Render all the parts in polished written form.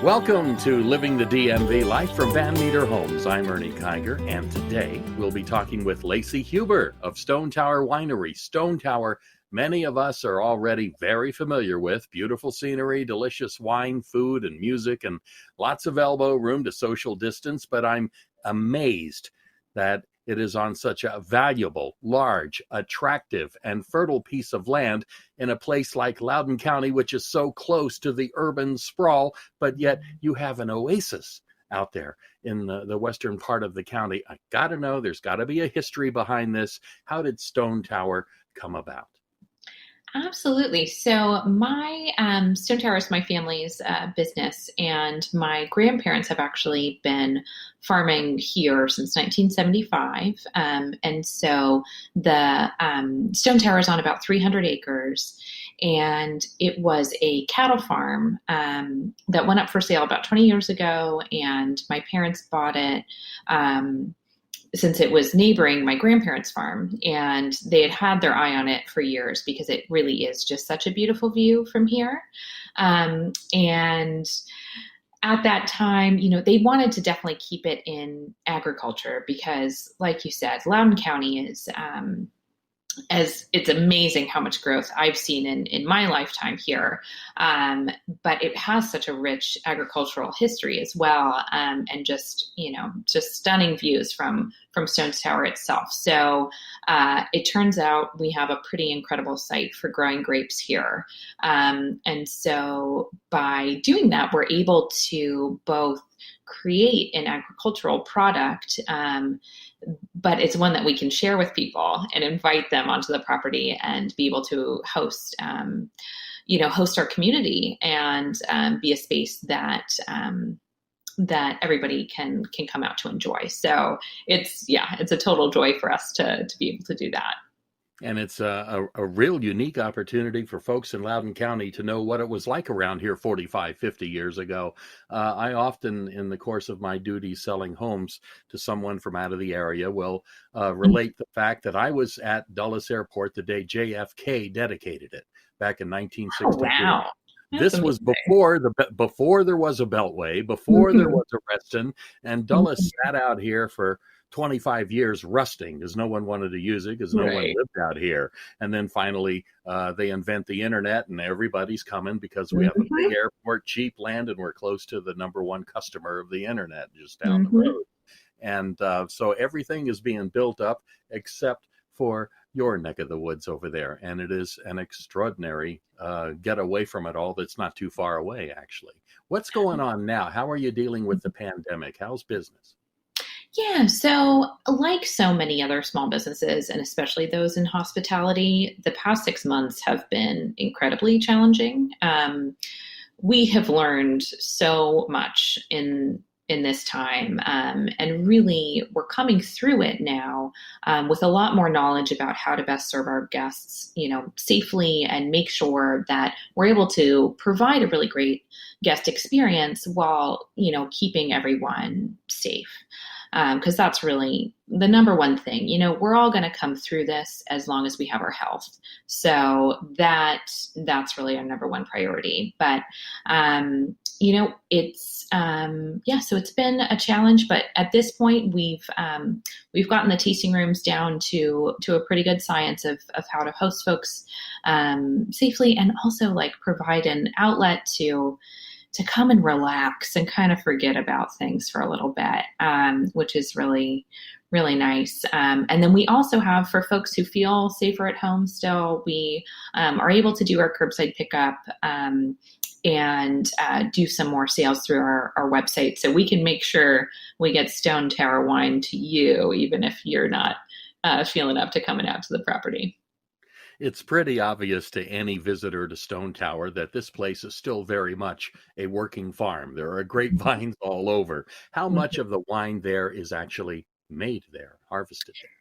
Welcome to Living the DMV Life from Van Meter Homes. I'm Ernie Kiger, and today we'll be talking with Lacey Huber of Stone Tower Winery. Stone Tower, many of us are already very familiar with. Beautiful scenery, delicious wine, food, and music, and lots of elbow room to social distance, but I'm amazed that it is on such a valuable, large, attractive, and fertile piece of land in a place like Loudoun County, which is so close to the urban sprawl, but yet you have an oasis out there in the western part of the county. I got to know, there's got to be a history behind this. How did Stone Tower come about? Absolutely. So my Stone Tower is my family's business, and my grandparents have actually been farming here since 1975. And so the Stone Tower is on about 300 acres, and it was a cattle farm that went up for sale about 20 years ago, and my parents bought it since it was neighboring my grandparents' farm, and they had had their eye on it for years because it really is just such a beautiful view from here. And at that time, they wanted to definitely keep it in agriculture because, like you said, Loudoun County is, as it's amazing how much growth I've seen in my lifetime here. But it has such a rich agricultural history as well. And just stunning views from Stone Tower itself. So it turns out we have a pretty incredible site for growing grapes here. And so by doing that, we're able to both create an agricultural product, but it's one that we can share with people and invite them onto the property and be able to host our community and be a space that everybody can come out to enjoy. So it's a total joy for us to be able to do that. And it's a real unique opportunity for folks in Loudoun County to know what it was like around here 45, 50 years ago. I often, in the course of my duties selling homes to someone from out of the area, will relate the fact that I was at Dulles Airport the day JFK dedicated it back in 1963. Oh, wow. This was before there was a Beltway, before there was a Reston, and Dulles sat out here for 25 years rusting because no one wanted to use it because no one lived out here. And then finally they invent the internet and everybody's coming because we have a big airport, cheap land, and we're close to the number one customer of the internet just down the road. And so everything is being built up except for your neck of the woods over there. And it is an extraordinary get away from it all that's not too far away, actually. What's going on now? How are you dealing with the pandemic? How's business? Yeah, so like so many other small businesses, and especially those in hospitality, the past 6 months have been incredibly challenging. We have learned so much in this time, and really we're coming through it now with a lot more knowledge about how to best serve our guests, safely, and make sure that we're able to provide a really great guest experience while, keeping everyone safe. Because that's really the number one thing. We're all going to come through this as long as we have our health. So that's really our number one priority. But it's so it's been a challenge. But at this point, we've gotten the tasting rooms down to a pretty good science of how to host folks safely, and also provide an outlet to come and relax and kind of forget about things for a little bit, which is really, really nice. And then we also have, for folks who feel safer at home still, we are able to do our curbside pickup and do some more sales through our website. So we can make sure we get Stone Tower wine to you, even if you're not feeling up to coming out to the property. It's pretty obvious to any visitor to Stone Tower that this place is still very much a working farm. There are grapevines all over. How much of the wine there is actually made there, harvested there?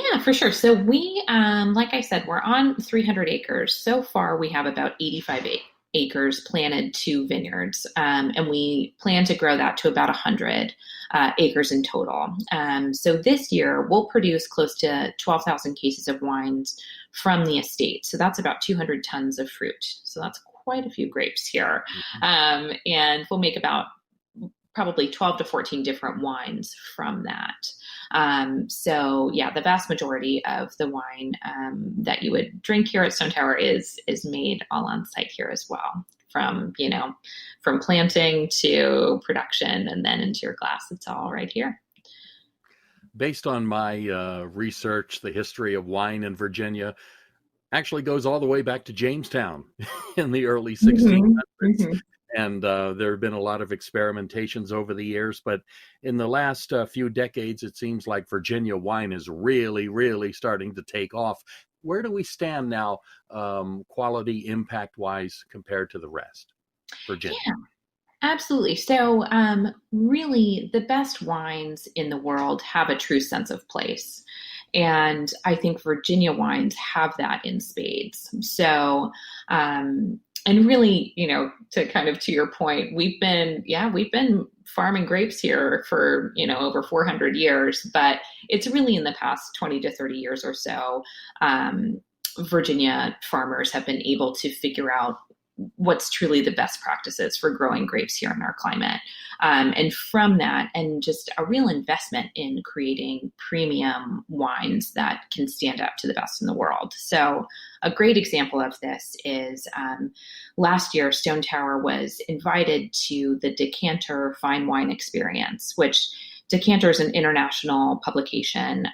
Yeah, for sure. So we, like I said, we're on 300 acres. So far, we have about 85 acres planted to vineyards, and we plan to grow that to about 100 acres in total. So this year, we'll produce close to 12,000 cases of wines from the estate. So that's about 200 tons of fruit. So that's quite a few grapes here. And we'll make about probably 12 to 14 different wines from that. So yeah, the vast majority of the wine that you would drink here at Stone Tower is made all on site here as well. From planting to production and then into your glass, it's all right here. Based on my research, the history of wine in Virginia actually goes all the way back to Jamestown in the early 1600s. And there have been a lot of experimentations over the years, but in the last few decades, it seems like Virginia wine is really, really starting to take off. Where do we stand now, quality impact wise, compared to the rest? Virginia. Yeah, absolutely. So really, the best wines in the world have a true sense of place. And I think Virginia wines have that in spades. So, and really, to your point, we've been farming grapes here for, over 400 years, but it's really in the past 20 to 30 years or so, Virginia farmers have been able to figure out what's truly the best practices for growing grapes here in our climate. And from that, and just a real investment in creating premium wines that can stand up to the best in the world. So a great example of this is last year, Stone Tower was invited to the Decanter Fine Wine Experience, which Decanter is an international publication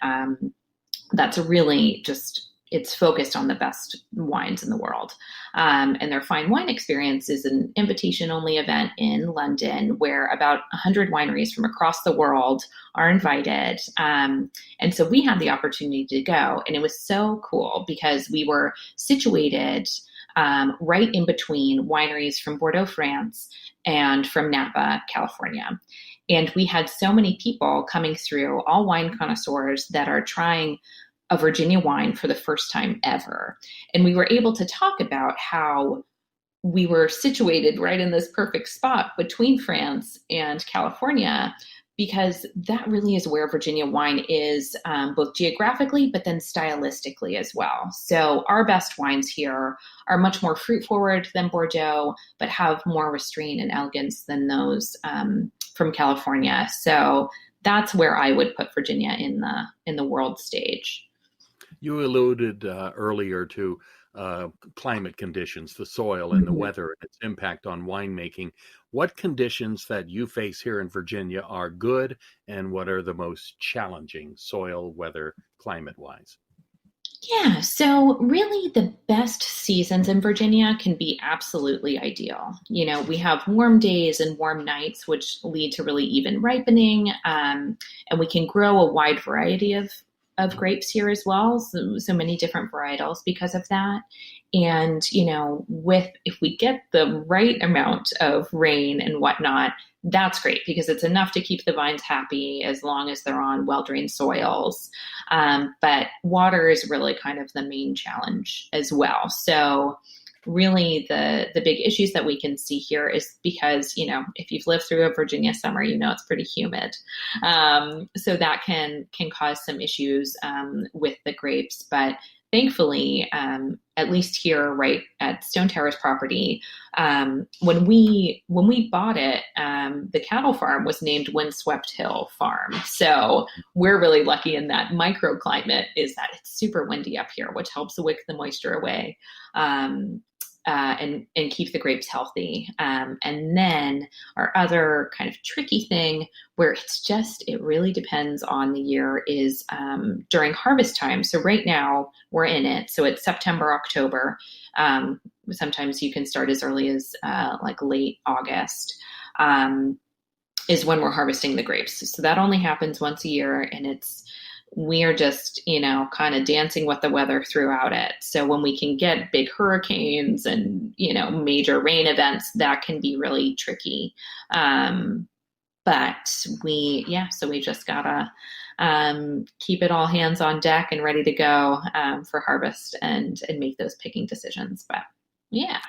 that's really just, it's focused on the best wines in the world. And their Fine Wine Experience is an invitation-only event in London where about 100 wineries from across the world are invited. And so we had the opportunity to go, and it was so cool because we were situated right in between wineries from Bordeaux, France, and from Napa, California. And we had so many people coming through, all wine connoisseurs that are trying a Virginia wine for the first time ever. And we were able to talk about how we were situated right in this perfect spot between France and California, because that really is where Virginia wine is, both geographically, but then stylistically as well. So our best wines here are much more fruit forward than Bordeaux, but have more restraint and elegance than those from California. So that's where I would put Virginia in the world stage. You alluded earlier to climate conditions, the soil and the weather, and its impact on winemaking. What conditions that you face here in Virginia are good, and what are the most challenging soil, weather, climate-wise? Yeah, so really the best seasons in Virginia can be absolutely ideal. We have warm days and warm nights, which lead to really even ripening, and we can grow a wide variety of grapes here as well. So many different varietals because of that. And, if we get the right amount of rain and whatnot, that's great because it's enough to keep the vines happy as long as they're on well-drained soils. But water is really kind of the main challenge as well. So really the big issues that we can see here is because, if you've lived through a Virginia summer, it's pretty humid. So that can cause some issues with the grapes. But thankfully, at least here right at Stone Tower's property, when we bought it, the cattle farm was named Windswept Hill Farm. So we're really lucky in that microclimate is that it's super windy up here, which helps wick the moisture away. And keep the grapes healthy. And then our other kind of tricky thing where it really depends on the year is during harvest time. So right now we're in it. So it's September, October. Sometimes you can start as early as like late August is when we're harvesting the grapes. So that only happens once a year, and we're just, kind of dancing with the weather throughout it. So when we can get big hurricanes and, major rain events, that can be really tricky. But so we just gotta keep it all hands on deck and ready to go for harvest and make those picking decisions. But yeah.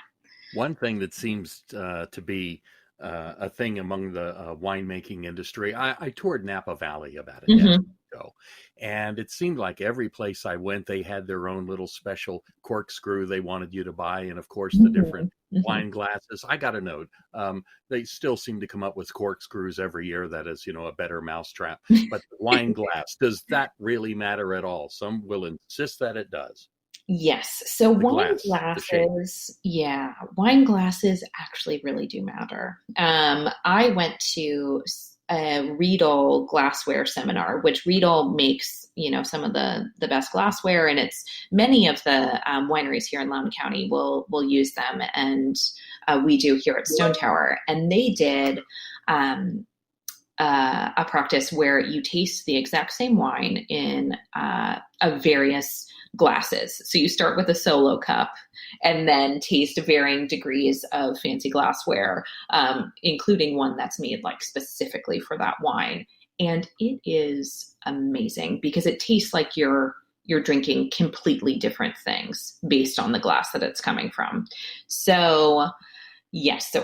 One thing that seems to be a thing among the winemaking industry, I toured Napa Valley about a decade ago, and it seemed like every place I went, they had their own little special corkscrew they wanted you to buy, and of course the different Mhm. wine glasses. I got to note, they still seem to come up with corkscrews every year. That is, a better mousetrap. But the wine glass, does that really matter at all? Some will insist that it does. Yes. So The wine glass, the shape. glasses, yeah, wine glasses actually really do matter. I went to a Riedel glassware seminar, which Riedel makes, some of the best glassware, and it's many of the wineries here in Loudoun County will use them, and we do here at Stone Tower. And they did a practice where you taste the exact same wine in a various glasses. So you start with a solo cup and then taste varying degrees of fancy glassware, including one that's made like specifically for that wine. And it is amazing because it tastes like you're drinking completely different things based on the glass that it's coming from. So yes,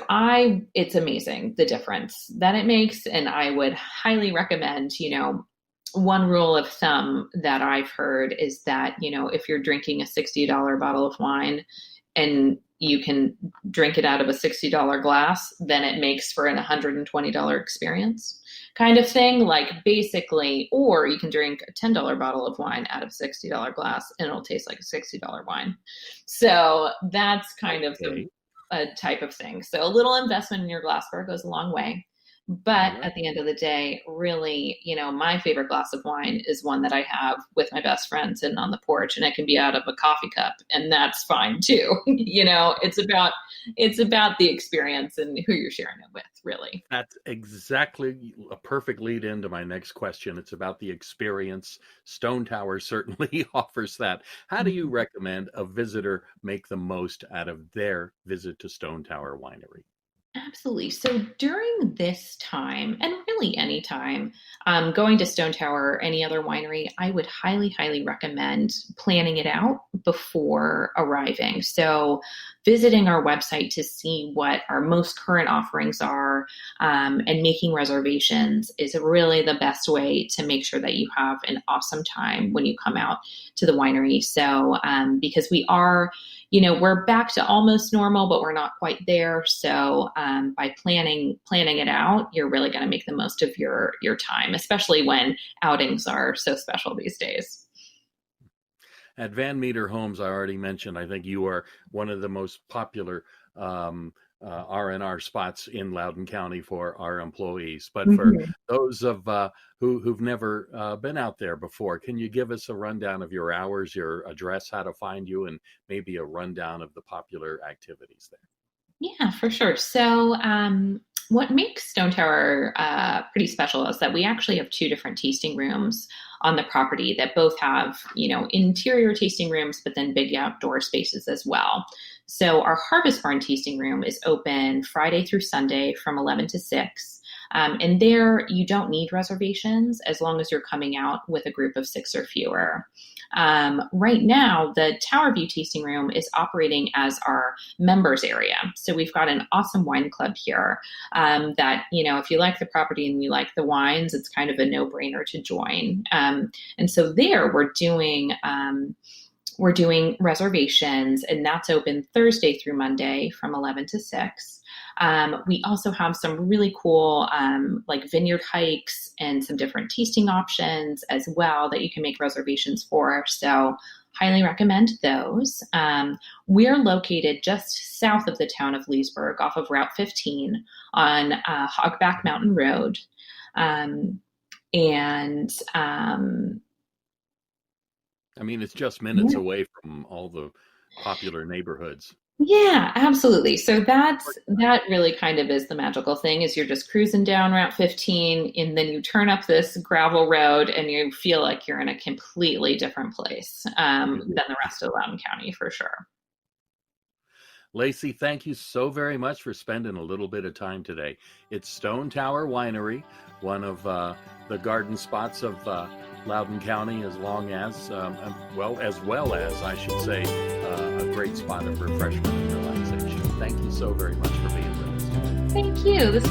it's amazing the difference that it makes, and I would highly recommend, one rule of thumb that I've heard is that, if you're drinking a $60 bottle of wine and you can drink it out of a $60 glass, then it makes for an $120 experience kind of thing. Like basically, or you can drink a $10 bottle of wine out of a $60 glass and it'll taste like a $60 wine. So that's kind of the Okay. type of thing. So a little investment in your glassware goes a long way. All But right. at the end of the day, really, my favorite glass of wine is one that I have with my best friend sitting on the porch, and it can be out of a coffee cup, and that's fine too. It's about the experience and who you're sharing it with, really. That's exactly a perfect lead into my next question. It's about the experience. Stone Tower certainly offers that. How do you Mhm. recommend a visitor make the most out of their visit to Stone Tower Winery? Absolutely. So during this time, and really any time, going to Stone Tower or any other winery, I would highly, highly recommend planning it out before arriving. So visiting our website to see what our most current offerings are, and making reservations is really the best way to make sure that you have an awesome time when you come out to the winery. So because we're back to almost normal, but we're not quite there. So by planning it out, you're really going to make the most of your time, especially when outings are so special these days. At Van Meter Homes, I already mentioned, I think you are one of the most popular R&R spots in Loudoun County for our employees. But for Mhm. those who've never been out there before, can you give us a rundown of your hours, your address, how to find you, and maybe a rundown of the popular activities there? Yeah, for sure. So, what makes Stone Tower pretty special is that we actually have two different tasting rooms on the property that both have, interior tasting rooms, but then big outdoor spaces as well. So, our Harvest Barn tasting room is open Friday through Sunday from 11 to 6. And there, you don't need reservations as long as you're coming out with a group of six or fewer. Right now, the Tower View tasting room is operating as our members area. So we've got an awesome wine club here, that, if you like the property and you like the wines, it's kind of a no-brainer to join. And so there we're doing reservations, and that's open Thursday through Monday from 11 to 6. We also have some really cool like vineyard hikes and some different tasting options as well that you can make reservations for. So highly recommend those. We're located just south of the town of Leesburg off of Route 15 on Hogback Mountain Road. Um, and I mean, it's just minutes yeah. away from all the popular neighborhoods. Yeah, absolutely. So that really kind of is the magical thing is you're just cruising down Route 15 and then you turn up this gravel road and you feel like you're in a completely different place, than the rest of Loudoun County for sure. Lacey, thank you so very much for spending a little bit of time today. It's Stone Tower Winery, one of the garden spots of Loudoun County, as well as I should say, a great spot of refreshment and relaxation. Thank you so very much for being with us today. Thank you. This